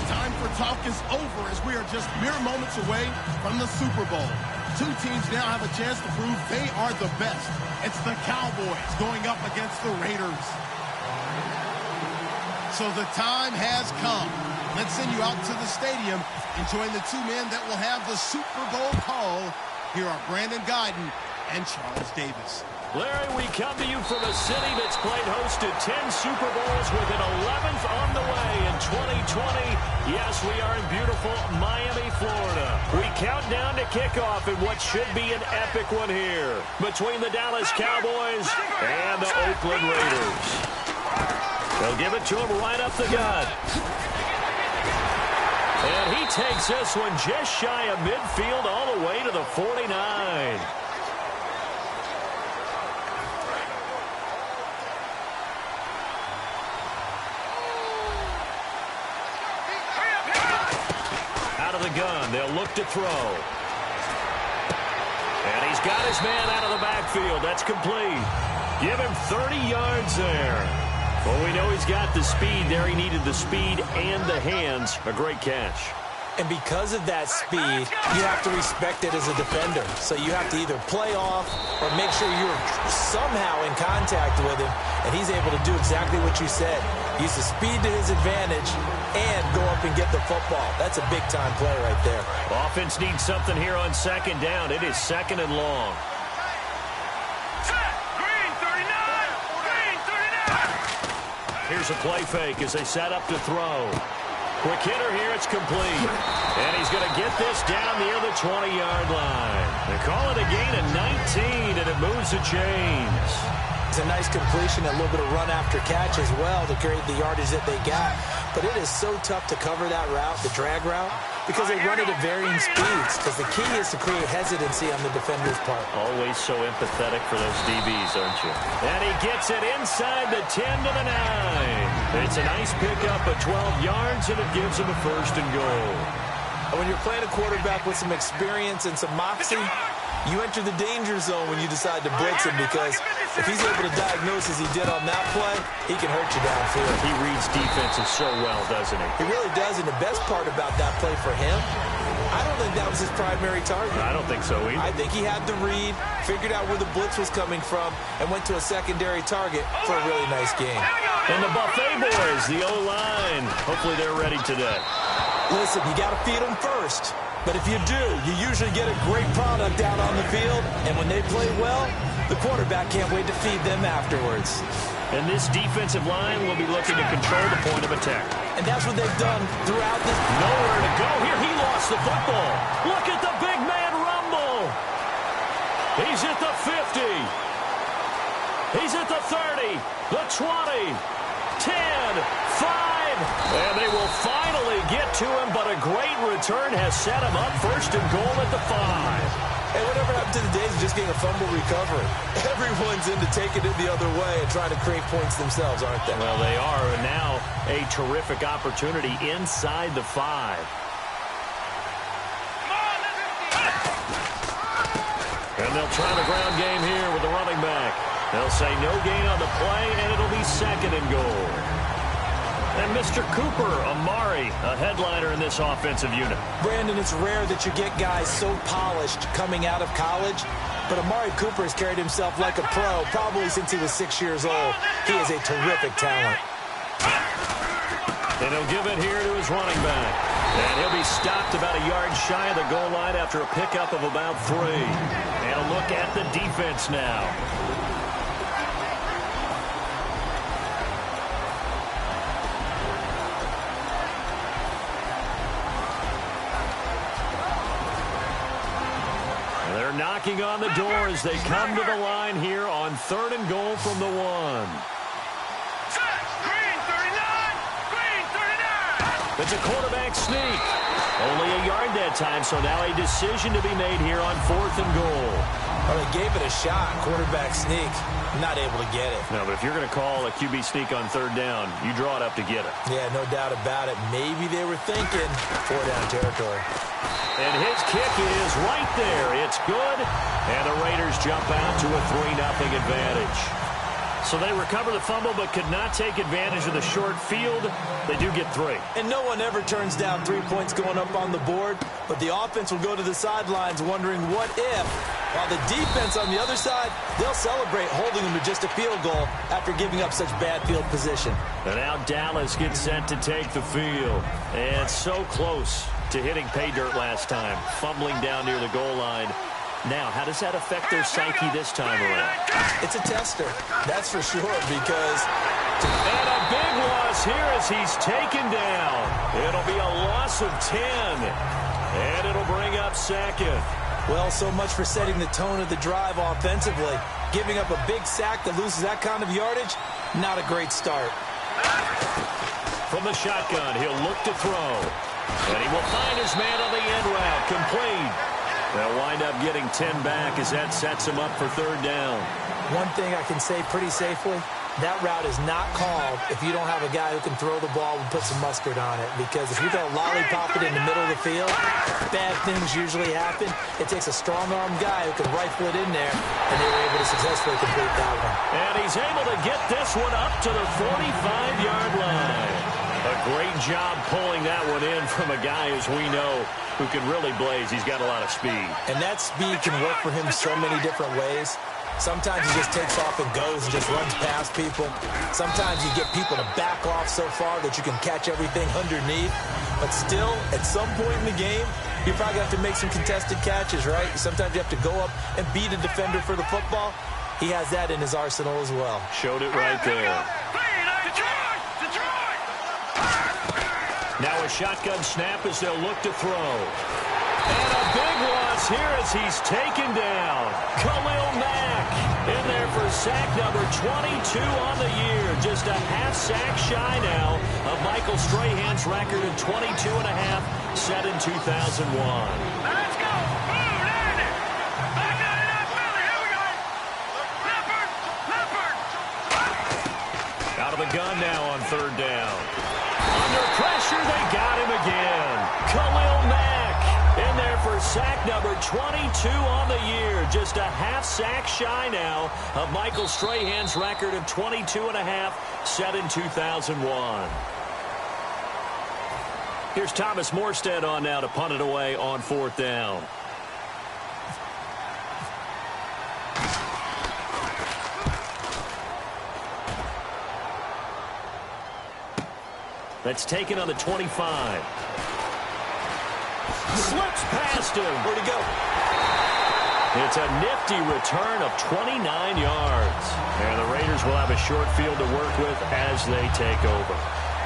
Time for talk is over as we are just mere moments away from the Super Bowl. Two teams now have a chance to prove they are the best. It's the Cowboys going up against the Raiders. So the time has come. Let's send you out to the stadium and join the two men that will have the Super Bowl call. Here are Brandon Guyton and Charles Davis. Larry, we come to you from a city that's played host to 10 Super Bowls with an 11th on the way in 2020. Yes, we are in beautiful Miami, Florida. We count down to kickoff in what should be an epic one here between the Dallas Cowboys and the Oakland Raiders. They'll give it to him right up the gut. And he takes this one just shy of midfield all the way to the 49. The gun, they'll look to throw. And he's got his man out of the backfield. That's complete. Give him 30 yards there. Well, we know he's got the speed there. He needed the speed and the hands. A great catch. And because of that speed, you have to respect it as a defender. So you have to either play off or make sure you're somehow in contact with him. And he's able to do exactly what you said. Use the speed to his advantage and go up and get the football. That's a big-time play right there. Offense needs something here on second down. It is second and long. Here's a play fake as they set up to throw. Quick hitter here, it's complete. And he's going to get this down near the 20-yard line. They call it a gain of 19, and it moves the chains. It's a nice completion, a little bit of run after catch as well to create the yardage that they got. But it is so tough to cover that route, the drag route, because they run it at varying speeds. Because the key is to create hesitancy on the defender's part. Always so empathetic for those DBs, aren't you? And he gets it inside the 10 to the 9. It's a nice pickup of 12 yards, and it gives him a first and goal. And when you're playing a quarterback with some experience and some moxie, you enter the danger zone when you decide to blitz him, because if he's able to diagnose as he did on that play, he can hurt you downfield. He reads defenses so well, doesn't he? He really does, and the best part about that play for him, I don't think that was his primary target. I don't think so either. I think he had the read, figured out where the blitz was coming from, and went to a secondary target for a really nice game. And the Buffet boys, the O-line, hopefully they're ready today. Listen, you got to feed them first. But if you do, you usually get a great product out on the field. And when they play well, the quarterback can't wait to feed them afterwards. And this defensive line will be looking to control the point of attack. And that's what they've done throughout this. Nowhere to go here. He lost the football. Look at the big man rumble. He's at the 50. He's at the 30, the 20, 10, 5. And they will finally get to him, but a great return has set him up first and goal at the 5. Hey, whatever happened to the days of just getting a fumble recovery? Everyone's into taking it the other way and trying to create points themselves, aren't they? Well, they are. And now a terrific opportunity inside the 5. And they'll try the ground game here with the running back. They'll say no gain on the play, and it'll be second and goal. And Mr. Cooper, Amari, a headliner in this offensive unit. Brandon, it's rare that you get guys so polished coming out of college, but Amari Cooper has carried himself like a pro probably since he was 6 years old. He is a terrific talent. And he'll give it here to his running back. And he'll be stopped about a yard shy of the goal line after a pickup of about 3. And a look at the defense now. Knocking on the door as they come to the line here on 3rd and goal from the 1. Green 39! It's a quarterback sneak. Only a yard that time, so now a decision to be made here on 4th and goal. Well, they gave it a shot. Quarterback sneak. Not able to get it. No, but if you're going to call a QB sneak on 3rd down, you draw it up to get it. Yeah, no doubt about it. Maybe they were thinking 4-down territory. And his kick is right there. It's good. And the Raiders jump out to a 3-0 advantage. So they recover the fumble but could not take advantage of the short field. They do get 3. And no one ever turns down 3 points going up on the board, but the offense will go to the sidelines wondering what if, while the defense on the other side, they'll celebrate holding them to just a field goal after giving up such bad field position. And now Dallas gets set to take the field. And so close to hitting pay dirt last time, fumbling down near the goal line. Now, how does that affect their psyche this time around? It's a tester, that's for sure, because... And a big loss here as he's taken down. It'll be a loss of 10. And it'll bring up second. Well, so much for setting the tone of the drive offensively. Giving up a big sack that loses that kind of yardage, not a great start. From the shotgun, he'll look to throw. And he will find his man on the end route, complete. They'll wind up getting 10 back as that sets him up for 3rd down. One thing I can say pretty safely, that route is not called if you don't have a guy who can throw the ball and put some mustard on it. Because if you're going to lollipop it in the middle of the field, bad things usually happen. It takes a strong-armed guy who can rifle it in there, and they were able to successfully complete that one. And he's able to get this one up to the 45-yard line. A great job pulling that one in from a guy, as we know, who can really blaze. He's got a lot of speed. And that speed can work for him so many different ways. Sometimes he just takes off and goes and just runs past people. Sometimes you get people to back off so far that you can catch everything underneath. But still, at some point in the game, you probably have to make some contested catches, right? Sometimes you have to go up and beat a defender for the football. He has that in his arsenal as well. Showed it right there. Now a shotgun snap as they'll look to throw. And a big loss here as he's taken down. Khalil Mack in there for sack number 22 on the year. Just a half sack shy now of Michael Strahan's record of 22 and a half set in 2001. Let's go. Move, land it. Back out of that belly. Here we go. Leopard. Out of the gun now on 3rd down. Under pressure, they got him again. Khalil Mack in there for sack number 22 on the year. Just a half sack shy now of Michael Strahan's record of 22 and a half set in 2001. Here's Thomas Morstead on now to punt it away on 4th down. That's taken on the 25. Slips past him. Where'd he go? It's a nifty return of 29 yards. And the Raiders will have a short field to work with as they take over.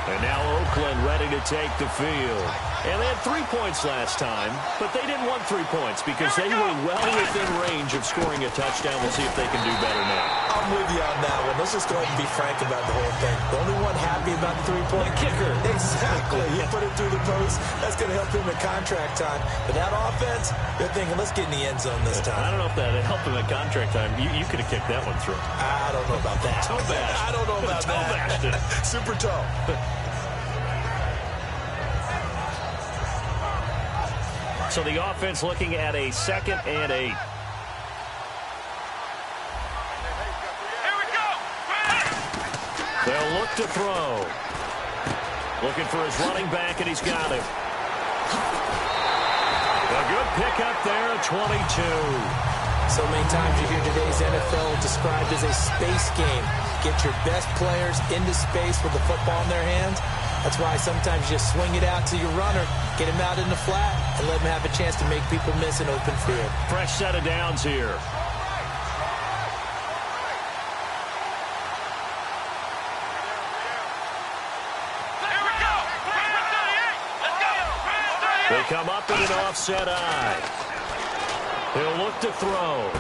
And now Oakland ready to take the field. And they had 3 points last time, but they didn't want 3 points because they were well within range of scoring a touchdown. We'll see if they can do better now. I'm with you on that one. Let's just go ahead and be frank about the whole thing. The only one happy about the 3-point kicker. Exactly. You put it through the post. That's going to help him at contract time. But that offense, they're thinking, let's get in the end zone this time. I don't know if that helped him at contract time. You could have kicked that one through. I don't know about that. Toe bash. I don't know about toe that. Super toe. So the offense looking at a 2nd and 8. Here we go. They'll look to throw. Looking for his running back, and he's got him. A good pickup there at 22. So many times you hear today's NFL described as a space game. Get your best players into space with the football in their hands. That's why sometimes you just swing it out to your runner, get him out in the flat, and let him have a chance to make people miss an open field. Fresh set of downs here. They come up in an offset eye. He'll look to throw.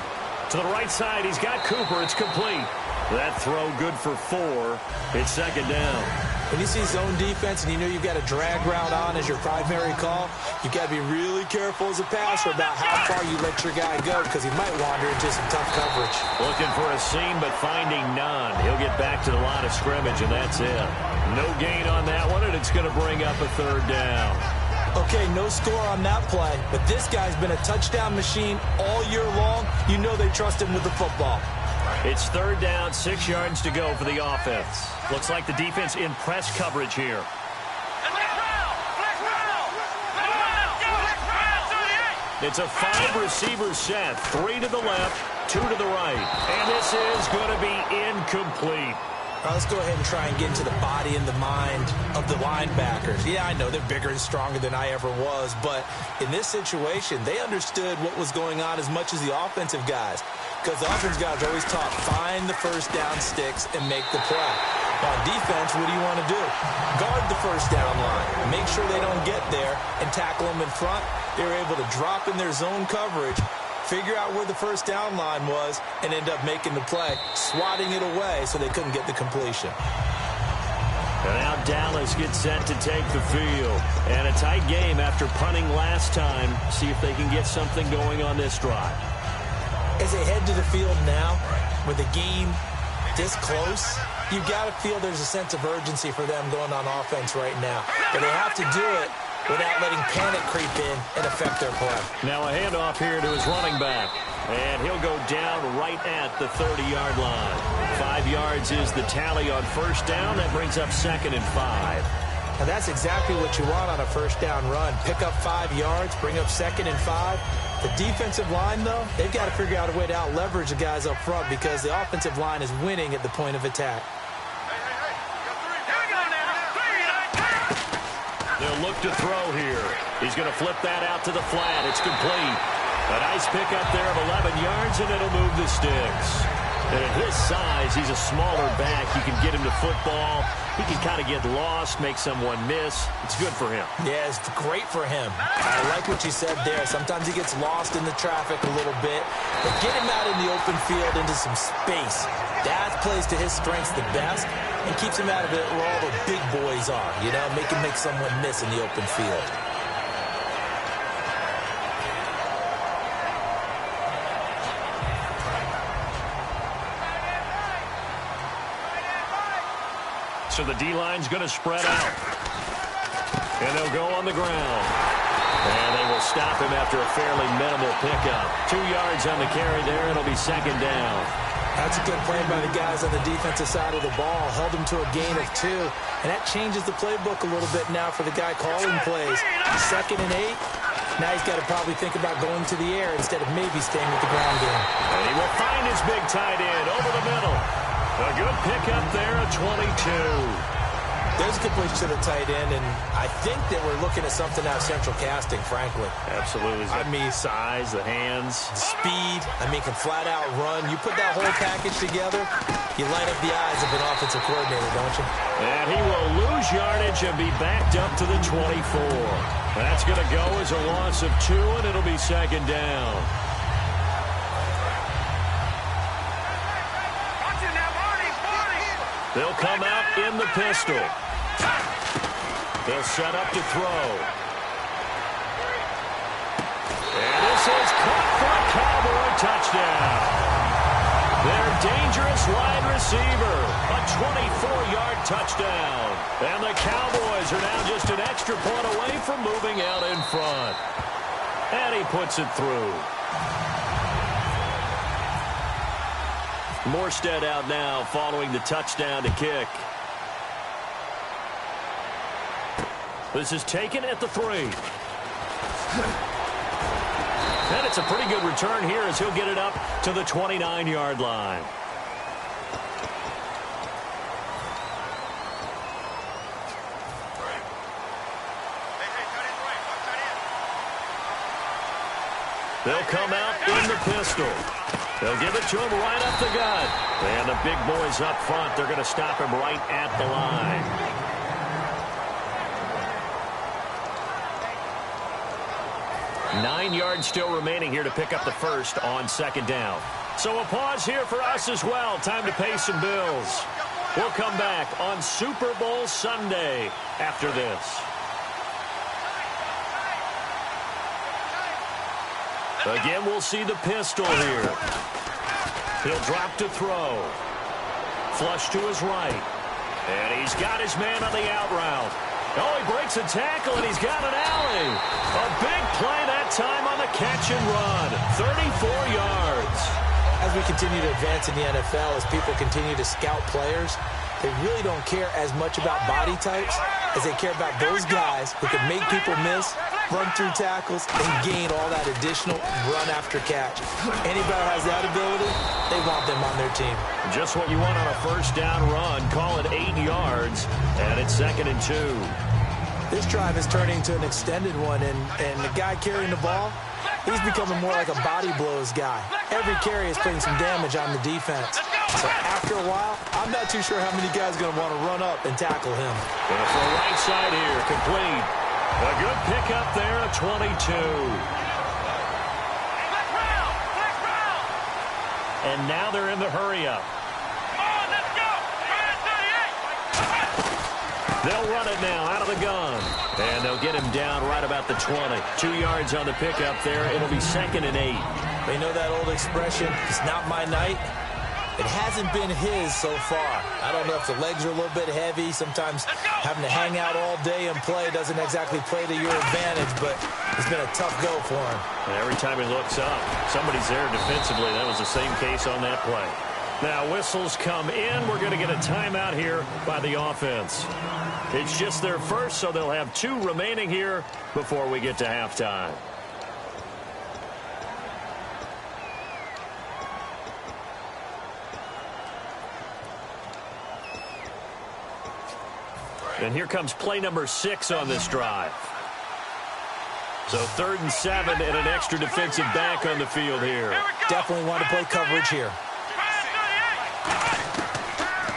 To the right side, he's got Cooper. It's complete. That throw good for 4. It's 2nd down. When you see zone defense and you know you've got a drag route on as your primary call, you've got to be really careful as a passer about how far you let your guy go because he might wander into some tough coverage. Looking for a seam but finding none. He'll get back to the line of scrimmage, and that's it. No gain on that one, and it's going to bring up a 3rd down. Okay, no score on that play, but this guy's been a touchdown machine all year long. You know they trust him with the football. It's 3rd down, 6 yards to go for the offense. Looks like the defense in press coverage here. It's a 5-receiver set, 3 to the left, 2 to the right. And this is going to be incomplete. Let's go ahead and try and get into the body and the mind of the linebackers. Yeah, I know they're bigger and stronger than I ever was, but in this situation, they understood what was going on as much as the offensive guys. Because the offensive guys are always taught, find the first down sticks and make the play. On defense, what do you want to do? Guard the first down line. Make sure they don't get there and tackle them in front. They were able to drop in their zone coverage, figure out where the first down line was, and end up making the play, swatting it away so they couldn't get the completion. And now Dallas gets set to take the field. And a tight game after punting last time. See if they can get something going on this drive. As they head to the field now, with the game this close, you've got to feel there's a sense of urgency for them going on offense right now. But they have to do it without letting panic creep in and affect their play. Now a handoff here to his running back. And he'll go down right at the 30-yard line. 5 yards is the tally on first down. That brings up 2nd and 5. Now that's exactly what you want on a first down run. Pick up 5 yards, bring up 2nd and 5. The defensive line, though, they've got to figure out a way to out-leverage the guys up front because the offensive line is winning at the point of attack. They'll look to throw here. He's going to flip that out to the flat. It's complete. A nice pickup there of 11 yards, and it'll move the sticks. And at his size, he's a smaller back. You can get him to football. He can kind of get lost, make someone miss. It's good for him. Yeah, it's great for him. I like what you said there. Sometimes he gets lost in the traffic a little bit. But get him out in the open field into some space. That plays to his strengths the best and keeps him out of it where all the big boys are. You know, make him make someone miss in the open field. So the D-line's going to spread out. And they'll go on the ground. And they will stop him after a fairly minimal pickup. 2 yards on the carry there. It'll be 2nd down. That's a good play by the guys on the defensive side of the ball. Held him to a gain of 2. And that changes the playbook a little bit now for the guy calling plays. 2nd and 8. Now he's got to probably think about going to the air instead of maybe staying with the ground game. And he will find his big tight end over the middle. A good pickup there at 22. There's a good place to the tight end, and I think that we're looking at something out of central casting, frankly. Absolutely. I mean, size, the hands. The speed, can flat out run. You put that whole package together, you light up the eyes of an offensive coordinator, don't you? And he will lose yardage and be backed up to the 24. That's going to go as a loss of 2, and it'll be 2nd down. They'll come out in the pistol. They'll set up to throw. And this is caught for a Cowboy touchdown. Their dangerous wide receiver. A 24-yard touchdown. And the Cowboys are now just an extra point away from moving out in front. And he puts it through. Morstead out now following the touchdown to kick. This is taken at the 3. And it's a pretty good return here as he'll get it up to the 29-yard line. They'll come out in the pistol. They'll give it to him right up the gut. And the big boys up front, they're going to stop him right at the line. Nine yards still remaining here to pick up the first on 2nd down. So a pause here for us as well. Time to pay some bills. We'll come back on Super Bowl Sunday after this. Again, we'll see the pistol here. He'll drop to throw. Flush to his right. And he's got his man on the out route. Oh, he breaks a tackle, and he's got an alley. A big play that time on the catch and run. 34 yards. as we continue to advance in the NFL, as people continue to scout players, they really don't care as much about body types as they care about those guys who can make people miss, run through tackles, and gain all that additional run after catch. Anybody who has that ability, they want them on their team. Just what you want on a first down run. Call it 8 yards, and it's 2nd and 2. This drive is turning into an extended one, and the guy carrying the ball, he's becoming more like a body blows guy. Every carry is putting some damage on the defense. So after a while, I'm not too sure how many guys are going to want to run up and tackle him. And for right side here, complete. A good pickup there at 22. And now they're in the hurry-up. They'll run it now out of the gun. And they'll get him down right about the 20. 2 yards on the pickup there. It'll be 2nd and 8. They know that old expression, it's not my night. It hasn't been his so far. I don't know if the legs are a little bit heavy. Sometimes having to hang out all day and play doesn't exactly play to your advantage, but it's been a tough go for him. And every time he looks up, somebody's there defensively. That was the same case on that play. Now whistles come in. We're going to get a timeout here by the offense. It's just their first, so they'll have 2 remaining here before we get to halftime. And here comes play number 6 on this drive. So 3rd and 7 and an extra defensive back on the field here. Definitely want to play coverage here.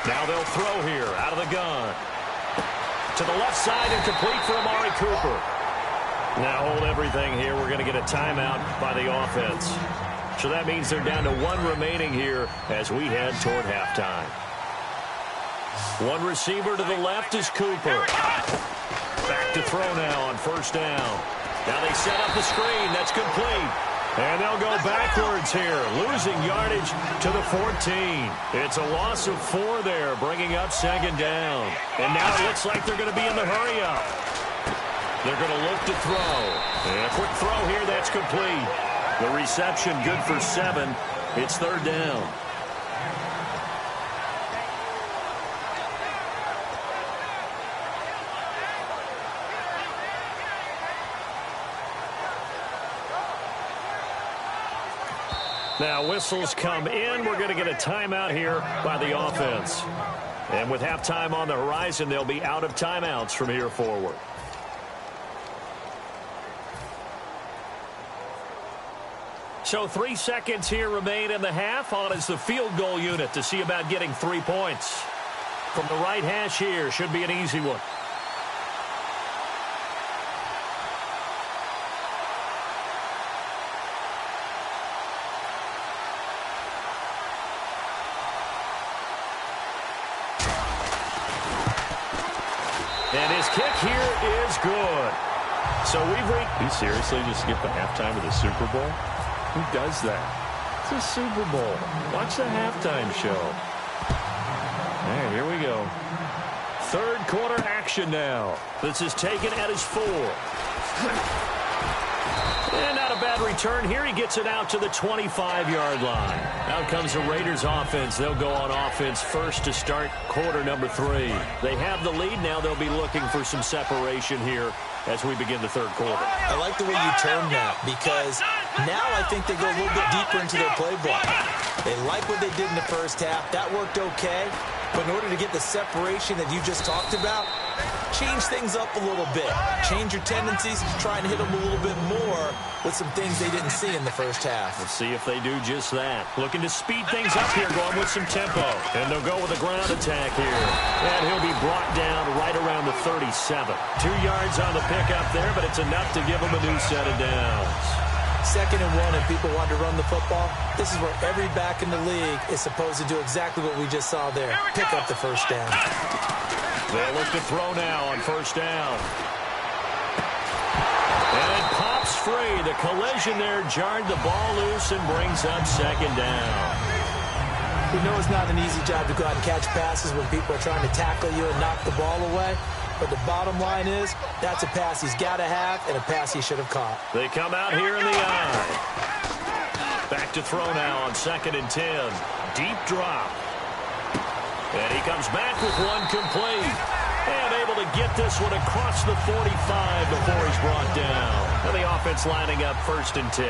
Now they'll throw here out of the gun. To the left side and complete for Amari Cooper. Now hold everything here. We're going to get a timeout by the offense. So that means they're down to 1 remaining here as we head toward halftime. 1 receiver to the left is Cooper. Back to throw now on first down. Now they set up the screen. That's complete. And they'll go backwards here, losing yardage to the 14. It's a loss of 4 there, bringing up 2nd down. And now it looks like they're going to be in the hurry-up. They're going to look to throw. And a quick throw here, that's complete. The reception good for 7. It's 3rd down. Now whistles come in. We're going to get a timeout here by the offense. And with halftime on the horizon, they'll be out of timeouts from here forward. So 3 seconds here remain in the half. On is the field goal unit to see about getting 3 points. From the right hash here, should be an easy one. And his kick here is good. So we've reached... You seriously just skip the halftime of the Super Bowl? Who does that? It's a Super Bowl. Watch the halftime show. All right, here we go. 3rd quarter action now. This is taken at his 4. And not a bad return here. He gets it out to the 25-yard line. Out comes the Raiders offense. They'll go on offense first to start quarter number 3. They have the lead. Now they'll be looking for some separation here as we begin the 3rd quarter. I like the way you termed that, because now I think they go a little bit deeper into their playbook. They like what they did in the first half. That worked okay. But in order to get the separation that you just talked about, change things up a little bit. Change your tendencies, try and hit them a little bit more with some things they didn't see in the first half. Let's see if they do just that. Looking to speed things up here, going with some tempo. And they'll go with a ground attack here. And he'll be brought down right around the 37. 2 yards on the pickup there, but it's enough to give him a new set of downs. 2nd and 1, and people want to run the football. This is where every back in the league is supposed to do exactly what we just saw there. Pick up the first down. They'll look to throw now on first down. And it pops free. The collision there jarred the ball loose and brings up 2nd down. We know it's not an easy job to go out and catch passes when people are trying to tackle you and knock the ball away. But the bottom line is, that's a pass he's got to have and a pass he should have caught. They come out here in the eye. Back to throw now on 2nd and 10. Deep drop. And he comes back with one complete. And able to get this one across the 45 before he's brought down. And the offense lining up 1st and 10.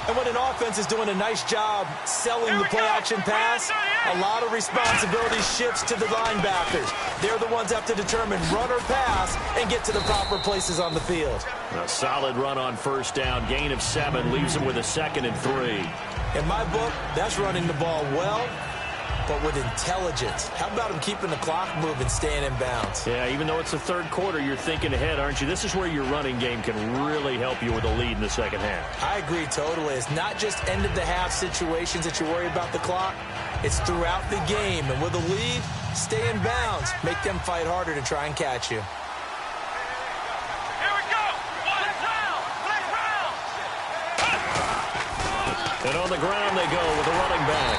And when an offense is doing a nice job selling the play-action pass, a lot of responsibility shifts to the linebackers. They're the ones that have to determine run or pass and get to the proper places on the field. A solid run on 1st down. Gain of 7 leaves him with a 2nd and 3. In my book, that's running the ball well, but with intelligence. How about him keeping the clock moving, staying in bounds? Yeah, even though it's the 3rd quarter, you're thinking ahead, aren't you? This is where your running game can really help you with a lead in the 2nd half. I agree totally. It's not just end-of-the-half situations that you worry about the clock. It's throughout the game. And with a lead, stay in bounds. Make them fight harder to try and catch you. Here we go. Let's round. And on the ground they go with the running back.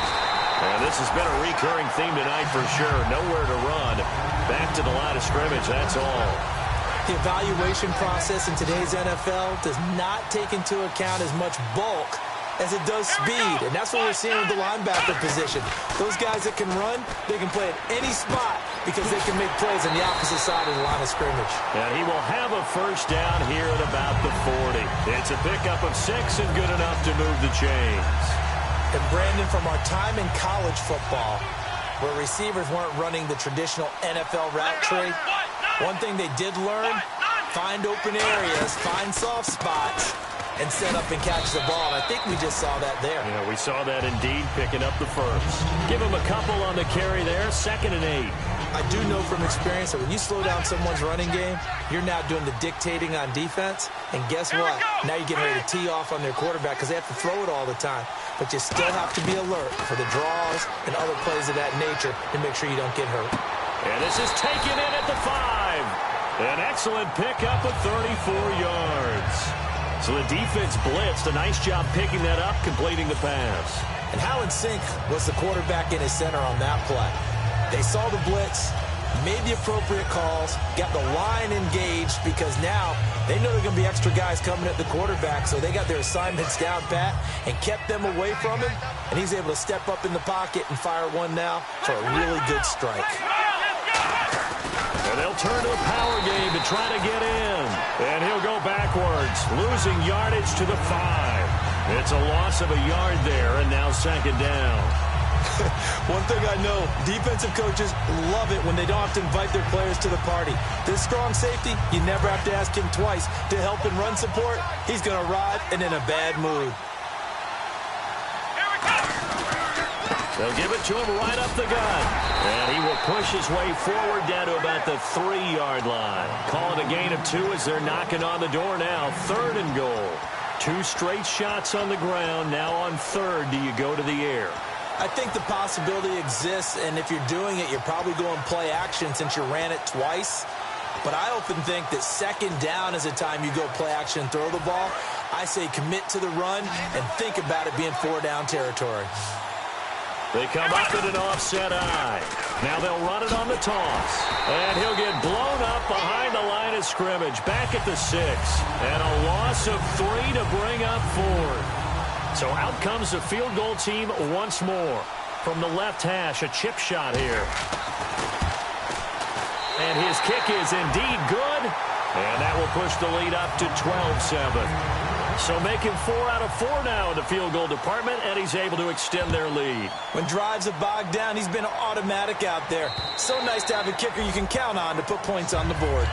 And this has been a recurring theme tonight for sure. Nowhere to run. Back to the line of scrimmage, that's all. The evaluation process in today's NFL does not take into account as much bulk as it does speed. And that's what we're seeing with the linebacker position. Those guys that can run, they can play at any spot because they can make plays on the opposite side of the line of scrimmage. And he will have a 1st down here at about the 40. It's a pickup of 6 and good enough to move the chains. And Brandon, from our time in college football, where receivers weren't running the traditional NFL route tree, one thing they did learn, find open areas, find soft spots, and set up and catch the ball. And I think we just saw that there. Yeah, we saw that indeed, picking up the 1st. Give him a couple on the carry there, 2nd and 8. I do know from experience that when you slow down someone's running game, you're now doing the dictating on defense. And guess what? Now you're getting ready to tee off on their quarterback because they have to throw it all the time. But you still have to be alert for the draws and other plays of that nature to make sure you don't get hurt. And this is taken in at the 5. An excellent pickup of 34 yards. So the defense blitzed. A nice job picking that up, completing the pass. And how in sync was the quarterback in his center on that play? They saw the blitz, made the appropriate calls, got the line engaged because now they know there are going to be extra guys coming at the quarterback, so they got their assignments down pat and kept them away from him, and he's able to step up in the pocket and fire one now for a really good strike. And they'll turn to a power game to try to get in. And he'll go backwards, losing yardage to the 5. It's a loss of a yard there, and now 2nd down. One thing I know, defensive coaches love it when they don't have to invite their players to the party. This strong safety, you never have to ask him twice to help in run support. He's going to arrive and in a bad mood. They'll give it to him right up the gut. And he will push his way forward down to about the 3-yard line. Call it a gain of 2 as they're knocking on the door now. 3rd and goal. 2 straight shots on the ground. Now on 3rd, do you go to the air? I think the possibility exists, and if you're doing it, you're probably going play action since you ran it twice. But I often think that 2nd down is the time you go play action and throw the ball. I say commit to the run and think about it being 4-down territory. They come up at an offset eye. Now they'll run it on the toss. And he'll get blown up behind the line of scrimmage. Back at the 6. And a loss of 3 to bring up 4. So out comes the field goal team once more. From the left hash, a chip shot here. And his kick is indeed good. And that will push the lead up to 12-7. So making 4 out of 4 now in the field goal department, and he's able to extend their lead. When drives are bogged down, he's been automatic out there. So nice to have a kicker you can count on to put points on the board.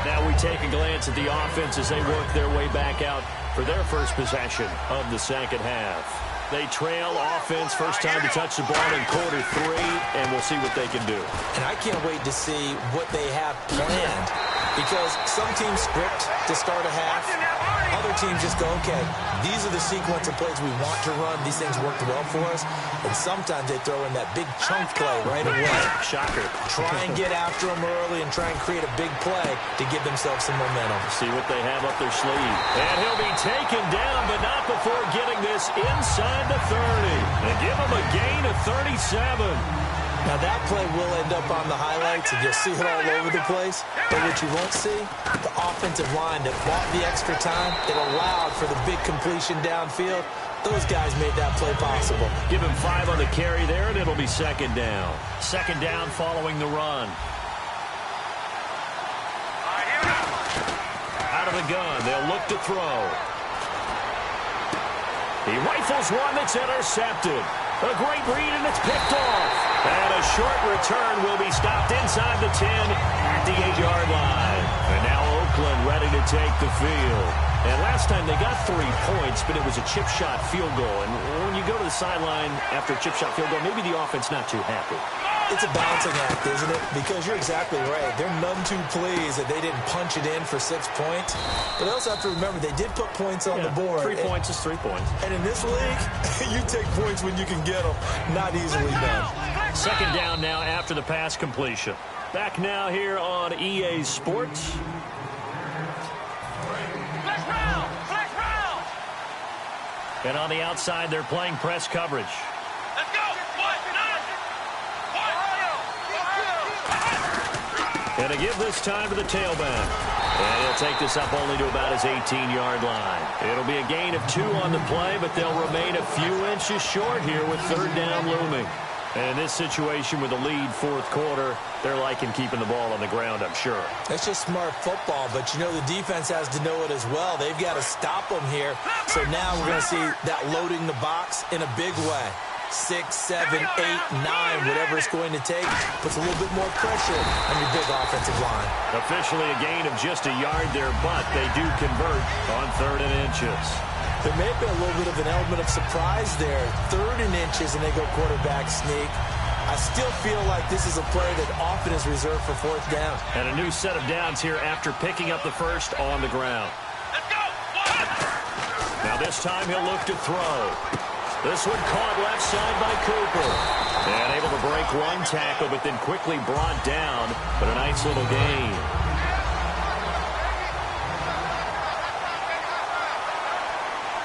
Now we take a glance at the offense as they work their way back out for their first possession of the 2nd half. They trail offense, first time to touch the ball in quarter 3, and we'll see what they can do. And I can't wait to see what they have planned, because some teams script to start a half. Other teams just go, okay, these are the sequence of plays we want to run. These things worked well for us. And sometimes they throw in that big chunk play right away. Shocker. Try and get after them early and try and create a big play to give themselves some momentum. See what they have up their sleeve. And he'll be taken down, but not before getting this inside the 30. And give him a gain of 37. Now that play will end up on the highlights, and you'll see it all over the place. But what you won't see, the offensive line that bought the extra time, it allowed for the big completion downfield. Those guys made that play possible. Give him 5 on the carry there, and it'll be second down. Second down following the run. Out of the gun, they'll look to throw. He rifles one that's intercepted. A great read, and it's picked off. And a short return will be stopped inside the 10 at the 8-yard line. And now Oakland ready to take the field. And last time they got 3 points, but it was a chip shot field goal. And when you go to the sideline after a chip shot field goal, maybe the offense not too happy. It's a balancing act, isn't it? Because you're exactly right. They're none too pleased that they didn't punch it in for 6 points. But they also have to remember they did put points on the board. 3 points is 3 points. And in this league, you take points when you can get them. Not easily done. Second down now after the pass completion. Back now here on EA Sports. And on the outside, they're playing press coverage. Let's go. And to give this time to the tailback. And he'll take this up only to about his 18-yard line. It'll be a gain of 2 on the play, but they'll remain a few inches short here with third down looming. And in this situation with the lead fourth quarter, they're liking keeping the ball on the ground, I'm sure. That's just smart football, but you know the defense has to know it as well. They've got to stop them here. So now we're going to see that loading the box in a big way. 6, 7, 8, 9, whatever it's going to take, puts a little bit more pressure on your big offensive line. Officially a gain of just a yard there, but they do convert on 3rd and inches. There may have been a little bit of an element of surprise there. 3rd and inches, and they go quarterback sneak. I still feel like this is a play that often is reserved for 4th down. And a new set of downs here after picking up the first on the ground. Let's go. Now this time he'll look to throw. This one caught left side by Cooper. And able to break one tackle, but then quickly brought down. But a nice little gain.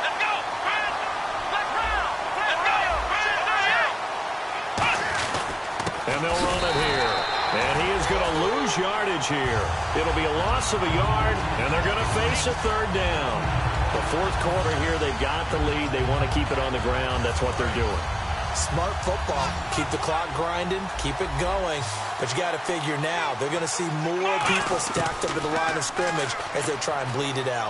Let's go. And they'll run it here. And he is going to lose yardage here. It'll be a loss of a yard, and they're going to face a 3rd down. The fourth quarter here, they've got the lead. They want to keep it on the ground. That's what they're doing. Smart football. Keep the clock grinding. Keep it going. But you got to figure now, they're going to see more people stacked up at the line of scrimmage as they try and bleed it out.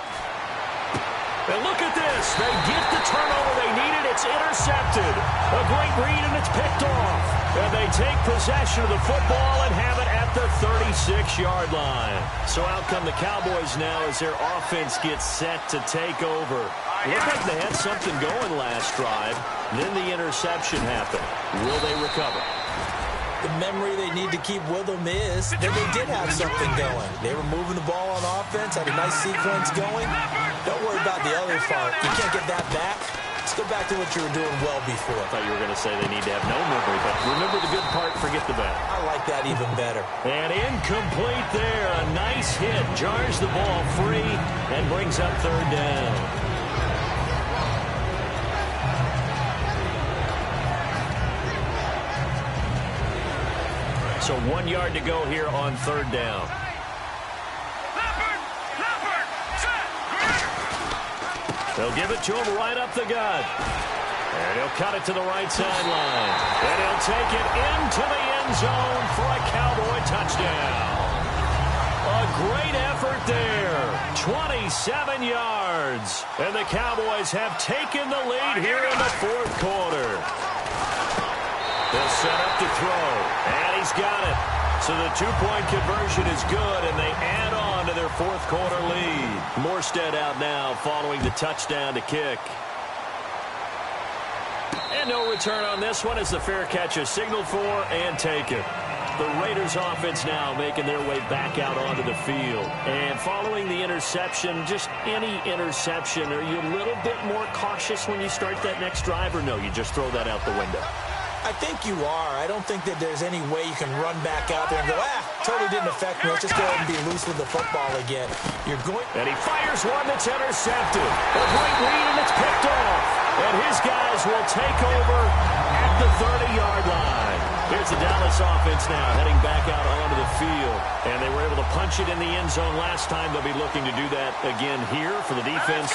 And look at this. They get the turnover they needed. It's intercepted. A great read, and it's picked off. And they take possession of the football and have it at the 36-yard line. So out come the Cowboys now as their offense gets set to take over. Looked like they had something going last drive. Then the interception happened. Will they recover? The memory they need to keep with them is that they did have something going. They were moving the ball on offense, had a nice sequence going. Don't worry about the other part. You can't get that back. Let's go back to what you were doing well before. I thought you were going to say they need to have no memory, but remember the good part, forget the bad. I like that even better. And incomplete there. A nice hit. Jars the ball free and brings up 3rd down. So 1 yard to go here on 3rd down. They'll give it to him right up the gut. And he'll cut it to the right sideline. And he'll take it into the end zone for a Cowboy touchdown. A great effort there. 27 yards. And the Cowboys have taken the lead here in the fourth quarter. They'll set up to throw. And he's got it. So the 2-point conversion is good, and they add on to their fourth quarter lead. Morstead out now following the touchdown to kick. And no return on this one as the fair catch is signaled for and taken. The Raiders offense now making their way back out onto the field. And following the interception, just any interception, are you a little bit more cautious when you start that next drive, or no, you just throw that out the window? I think you are. I don't think that there's any way you can run back out there and go, totally didn't affect me. Let's just go ahead and be loose with the football again. You're going... And he fires one that's intercepted. A great read, and it's picked off. And his guys will take over at the 30-yard line. Here's the Dallas offense now, heading back out onto the field. And they were able to punch it in the end zone last time. They'll be looking to do that again here for the defense.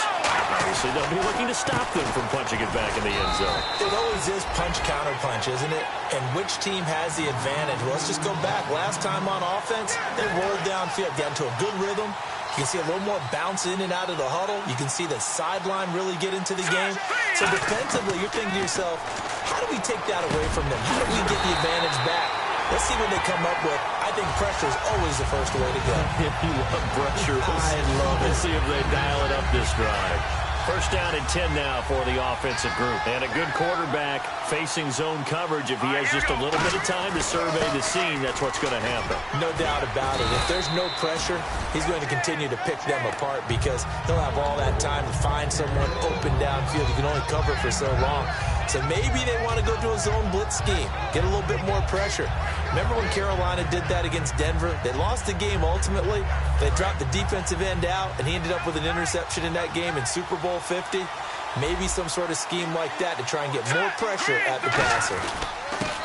Obviously, they'll be looking to stop them from punching it back in the end zone. It always is punch-counter-punch, isn't it? And which team has the advantage? Well, let's just go back. Last time on offense, they rolled downfield, got into a good rhythm. You can see a little more bounce in and out of the huddle. You can see the sideline really get into the game. So defensively, you're thinking to yourself, how do we take that away from them? How do we get the advantage back? Let's see what they come up with. I think pressure is always the first way to go. You love pressure. I love it. Let's see if they dial it up this drive. First down and 10 now for the offensive group. And a good quarterback facing zone coverage. If he has just a little bit of time to survey the scene, that's what's going to happen. No doubt about it. If there's no pressure, he's going to continue to pick them apart because he'll have all that time to find someone open downfield. You can only cover for so long. So maybe they want to go to a zone blitz scheme, get a little bit more pressure. Remember when Carolina did that against Denver? They lost the game ultimately. They dropped the defensive end out, and he ended up with an interception in that game in Super Bowl 50. Maybe some sort of scheme like that to try and get more pressure at the passer.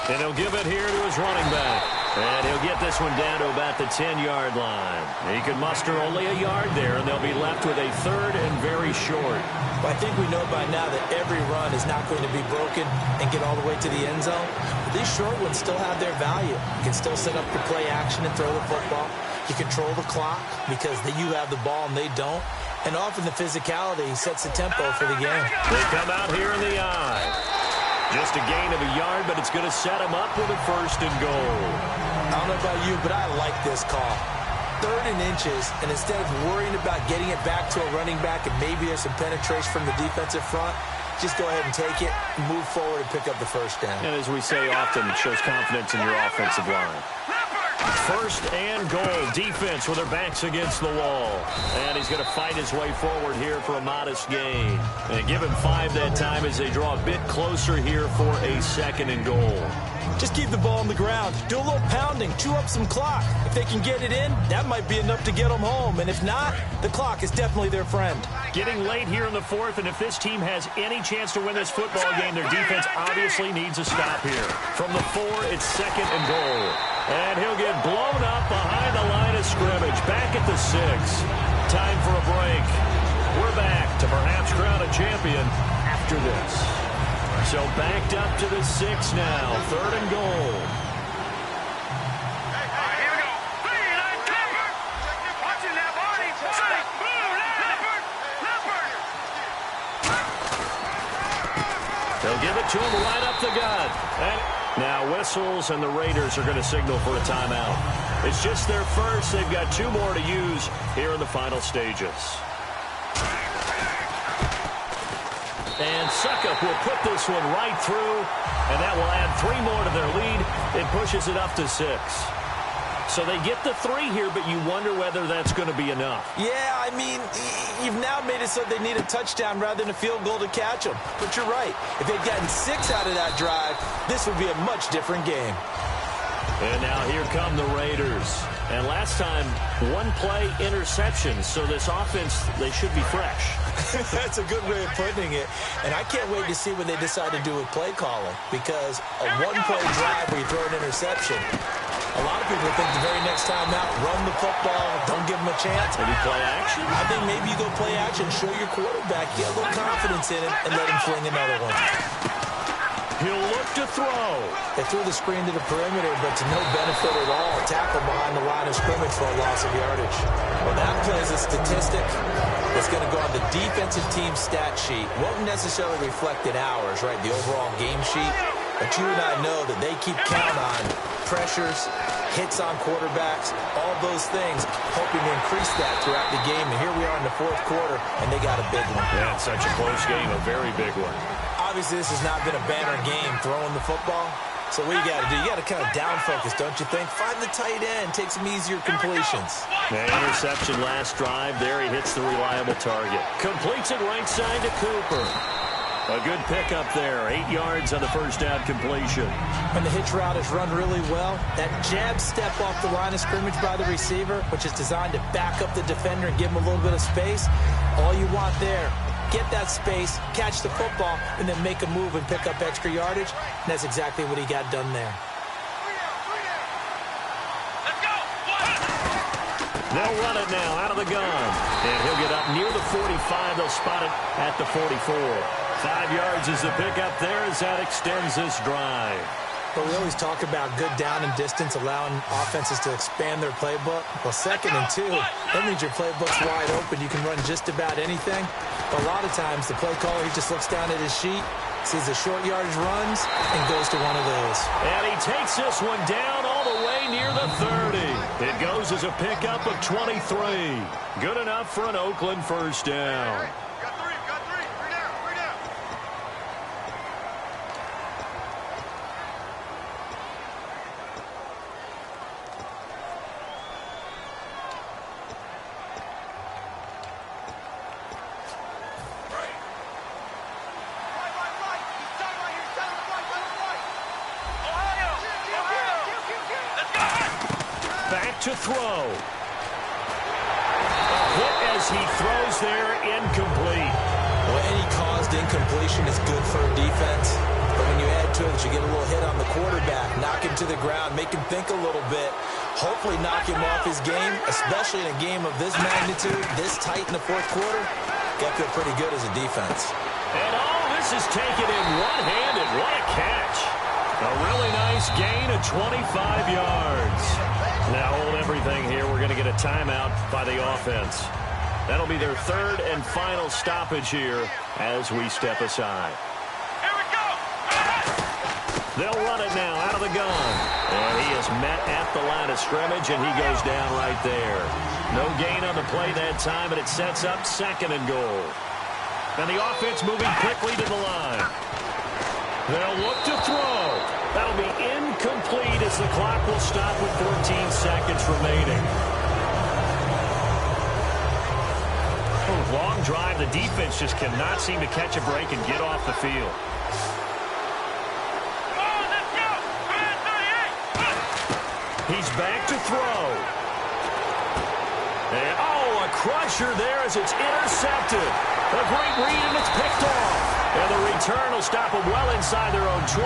And he'll give it here to his running back. And he'll get this one down to about the 10-yard line. He could muster only a yard there, and they'll be left with a third and very short. Well, I think we know by now that every run is not going to be broken and get all the way to the end zone. But these short ones still have their value. You can still set up the play action and throw the football. You control the clock because you have the ball and they don't. And often the physicality sets the tempo for the game. They come out here in the eye. Just a gain of a yard, but it's going to set them up with a first and goal. I don't know about you, but I like this call. 3rd and inches, and instead of worrying about getting it back to a running back and maybe there's some penetration from the defensive front, just go ahead and take it, move forward, and pick up the first down. And as we say often, it shows confidence in your offensive line. First and goal. Defense with their backs against the wall. And he's going to fight his way forward here for a modest gain. And give him 5 that time as they draw a bit closer here for a 2nd and goal. Just keep the ball on the ground. Do a little pounding. Chew up some clock. If they can get it in, that might be enough to get them home. And if not, the clock is definitely their friend. Getting late here in the 4th, and if this team has any chance to win this football game, their defense obviously needs a stop here. From the 4, it's 2nd and goal. And he'll get blown up behind the line of scrimmage. Back at the 6. Time for a break. We're back to perhaps crown a champion after this. So backed up to the 6 now. 3rd and goal. Here we go. Clean and cover. Watching that body. Straight. Boom. Leopard. They'll give it to him right up the gut. And now whistles, and the Raiders are going to signal for a timeout. It's just their first. They've got 2 more to use here in the final stages. And Suckup will put this one right through, and that will add 3 more to their lead. It pushes it up to 6. So they get the 3 here, but you wonder whether that's going to be enough. Yeah, I mean, you've now made it so they need a touchdown rather than a field goal to catch them. But you're right. If they'd gotten 6 out of that drive, this would be a much different game. And now here come the Raiders. And last time, 1-play interception. So this offense, they should be fresh. That's a good way of putting it. And I can't wait to see what they decide to do with play calling. Because a 1-play drive where you throw an interception, a lot of people think the very next time out, run the football, don't give them a chance. Maybe play action? I think maybe you go play action, show your quarterback, get a little confidence in him, and let him fling another one. He'll look to throw. They threw the screen to the perimeter, but to no benefit at all. Tackle behind the line of scrimmage for a loss of yardage. Well, that play is a statistic that's going to go on the defensive team stat sheet. Won't necessarily reflect in ours, right, the overall game sheet. But you and I know that they keep count on pressures, hits on quarterbacks, all those things, hoping to increase that throughout the game. And here we are in the 4th quarter, and they got a big one. Yeah, it's such a close game, a very big one. Obviously, this has not been a banner game throwing the football. So what you got to do, you got to kind of down focus, don't you think? Find the tight end, take some easier completions. The interception last drive. There he hits the reliable target. Completes it right side to Cooper. A good pickup there. 8 yards on the first down completion. When the hitch route is run really well, that jab step off the line of scrimmage by the receiver, which is designed to back up the defender and give him a little bit of space, all you want there. Get that space, catch the football, and then make a move and pick up extra yardage. And that's exactly what he got done there. They'll run it now out of the gun. And he'll get up near the 45. They'll spot it at the 44. 5 yards is the pickup there as that extends this drive. But we always talk about good down and distance, allowing offenses to expand their playbook. Well, 2nd and 2, that means your playbook's wide open. You can run just about anything. But a lot of times, the play caller, he just looks down at his sheet, sees the short yardage runs, and goes to one of those. And he takes this one down all the way near the 30. It goes as a pickup of 23. Good enough for an Oakland first down. Got three. Three down. Right. He's done right here. Down right. Ohio. Let's go. Back to throw. Hit as he throws there, incomplete. Well, any caused incompletion is good for a defense. But when you add to it, you get a little hit on the quarterback, knock him to the ground, make him think a little bit, hopefully knock him off his game, especially in a game of this magnitude, this tight in the 4th quarter. Got to feel pretty good as a defense. And all this is taken in one-handed. What a catch. A really nice gain of 25 yards. Now hold everything here. We're going to get a timeout by the offense. That'll be their 3rd and final stoppage here as we step aside. Here we go. They'll run it now out of the gun. And he is met at the line of scrimmage, and he goes down right there. No gain on the play that time, and it sets up 2nd and goal. And the offense moving quickly to the line. They'll look to throw. That'll be incomplete as the clock will stop with 14 seconds remaining. Long drive. The defense just cannot seem to catch a break and get off the field. Come on, let's go. 38. He's back to throw. And, a crusher there as it's intercepted. A great read, and it's picked off. And the return will stop them well inside their own 20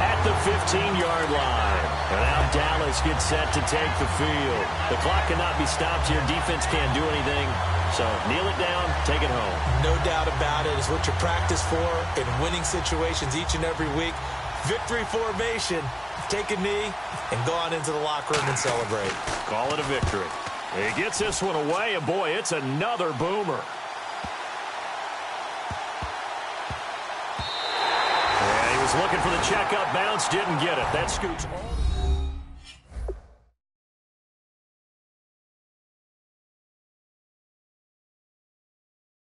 at the 15-yard line. And now Dallas gets set to take the field. The clock cannot be stopped here. Defense can't do anything. So kneel it down, take it home. No doubt about it. It's what you practice for in winning situations each and every week. Victory formation. Take a knee and go on into the locker room and celebrate. Call it a victory. He gets this one away, and boy, it's another boomer. Yeah, he was looking for the checkup bounce, didn't get it. That scoots all